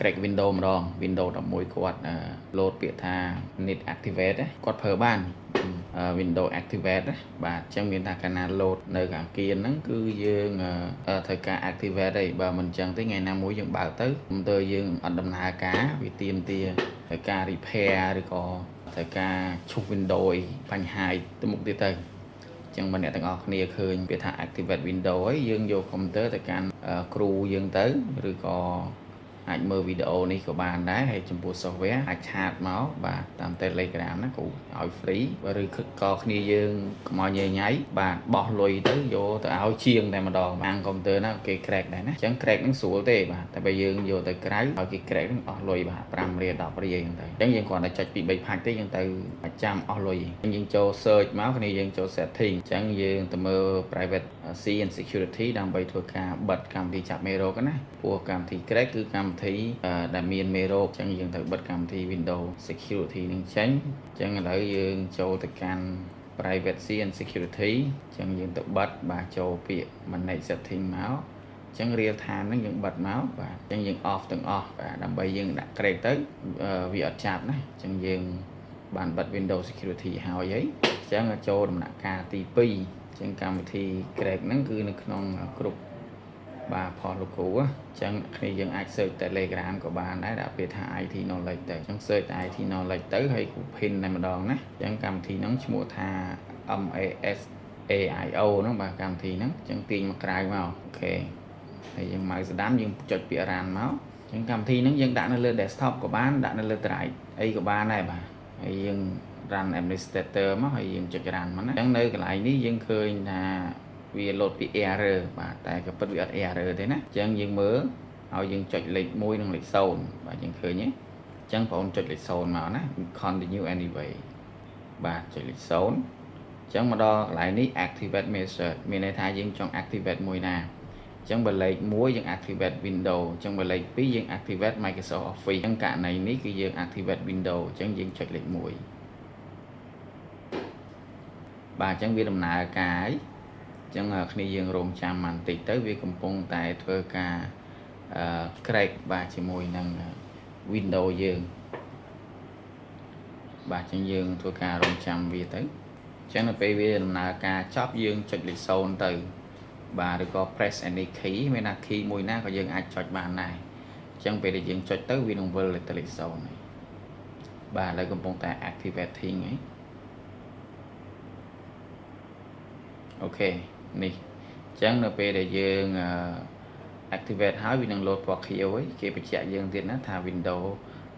crack window ម្ដង window 11គាត់ load ពាក្យថា need activate គាត់ប្រើបាន window activate បាទអញ្ចឹងមានថាកាលណា load នៅខាងគៀនហ្នឹងគឺយើងត្រូវការ activate ទេបើមិនអញ្ចឹងទេថ្ងៃណាមួយយើងបើកទៅcomputer យើងអត់ដំណើរការវាទាមទារត្រូវការ repair ឬក៏ត្រូវការឈប់ window អីបញ្ហាទៅមុខទៀតទៅចឹងបើអ្នកទាំងអស់គ្នាឃើញវាថា activate window ហើយយើងយក computer ទៅកាន់គ្រូយើងទៅឬក៏អាចមើលវីដេអូនេះក៏បានដែរហើយចំពោះ software អាចឆាតមកបាទតាម Telegram ណាគ្រូឲ្យ free ឬក៏គ្នាយើងកុំឲ្យញ៉ៃញ៉ៃបាទបោះលុយទៅយកទៅឲ្យជាងតែម្ដងអាង computer ណាគេ crack ដែរណាអញ្ចឹង crack ហ្នឹងស្រួលទេបាទតែបើយើងយកទៅក្រៅឲ្យគេ crack ហ្នឹងអស់លុយបាទ5រៀល10រៀលអញ្ចឹងទៅអញ្ចឹងយើងគ្រាន់តែចុចពី3ផាច់ទេយើងទៅចាំអស់លុយអញ្ចឹងយើងចូល search មកគ្នាយើងចូល setting អញ្ចឹងយើងទៅមើល privacy and security ដើម្បីធ្វើការបិទកម្មវិធីចាប់មេរោគណាព្រោះកម្មវិធី crack គឺកម្មវិធីដែលមានមេរោគអញ្ចឹងយើងត្រូវបិទកម្មវិធី Windows Security នឹងចេញអញ្ចឹងឥឡូវយើងចូលទៅកាន់ Privacy and Security អញ្ចឹងយើងទៅបិទបាទចូលពាក្យ Manage Setting មកអញ្ចឹង real time ហ្នឹងយើងបិទមកបាទអញ្ចឹងយើង off ទាំងអស់បាទដើម្បីយើងដាក់ crack ទៅវាអត់ចាប់ណាអញ្ចឹងយើងបានបិទ Windows Security ហើយអញ្ចឹងចូលដំណាក់កាលទី2អញ្ចឹងកម្មវិធី crack ហ្នឹងគឺនៅក្នុងគ្រប់បាទផលលោកគ្រូអញ្ចឹងគ្នាយើងអាច search Telegram ក៏បានដែរដាក់ពាក្យថា IT knowledge ទៅអញ្ចឹង search IT knowledge ទៅហើយគ្រូ pin តែម្ដងណាអញ្ចឹងកម្មវិធីហ្នឹងឈ្មោះថា MASAIO ហ្នឹងបាទកម្មវិធីហ្នឹងអញ្ចឹងទាញមកក្រៅមកអូខេហើយយើងមកស្ដាំយើងចុចពាក្យ run មកអញ្ចឹងកម្មវិធីហ្នឹងយើងដាក់នៅលើ desktop ក៏បានដាក់នៅលើ drive អីក៏បានដែរបាទហើយយើង run administrator មកហើយយើងចុច run មកណាអញ្ចឹងនៅកន្លែងនេះយើងឃើញថាវា load ពី error បាទតែក៏ពិតវាអត់ error ទេណាអញ្ចឹងយើងមើលឲ្យយើងចុចលេខ1និងលេខ0បាទយើងឃើញទេអញ្ចឹងបងចុចលេខ0មកណា continue anyway បាទចុចលេខ0អញ្ចឹងមកដល់កន្លែងនេះ activate message មានន័យថាយើងចង់ activate មួយណាអញ្ចឹងបើលេខ1យើង activate window អញ្ចឹងបើលេខ2យើង activate Microsoft Office អញ្ចឹងករណីនេះគឺយើង activate window អញ្ចឹងយើងចុចលេខ1បាទអញ្ចឹងវាដំណើរការអញ្ចឹងគ្នាយើងរងចាំបន្តិចទៅវាកំពុងតែធ្វើការcrack បាទជាមួយនឹង Windows យើងបាទអញ្ចឹងយើងធ្វើការរងចាំវាទៅអញ្ចឹងនៅពេលវាដំណើរការចប់យើងចុចលេខ0ទៅបាទឬក៏ press any key មានថា key មួយណាក៏យើងអាចចុចបានដែរអញ្ចឹងពេលដែលយើងចុចទៅវានឹងវិលទៅលេខ0ហើយបាទឥឡូវកំពុងតែ activating ហីអូខេនេះអញ្ចឹងនៅពេលដែលយើង activate ហើយវានឹង load ពណ៌ខៀវហើយគេបញ្ជាក់យើងទៀតណាថា Windows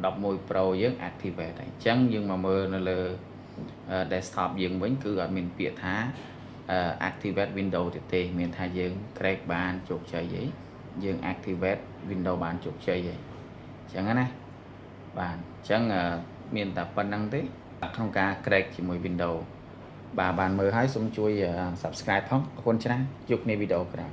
11 Pro យើង activate ហើយអញ្ចឹងយើងមកមើលនៅលើ desktop យើងវិញគឺអត់មានពាក្យថា activate Windows ទេមានថាយើង crack បានជោគជ័យហើយយើង activate Windows បានជោគជ័យហើយអញ្ចឹងណាបាទអញ្ចឹងមានតែប៉ុណ្្នឹងទេក្នុងការ crack ជាមួយ Windows បាទបានមើលហើយសូមជួយ subscribe ផងអរគុណច្រើនជួបគ្នាវីដេអូក្រោយ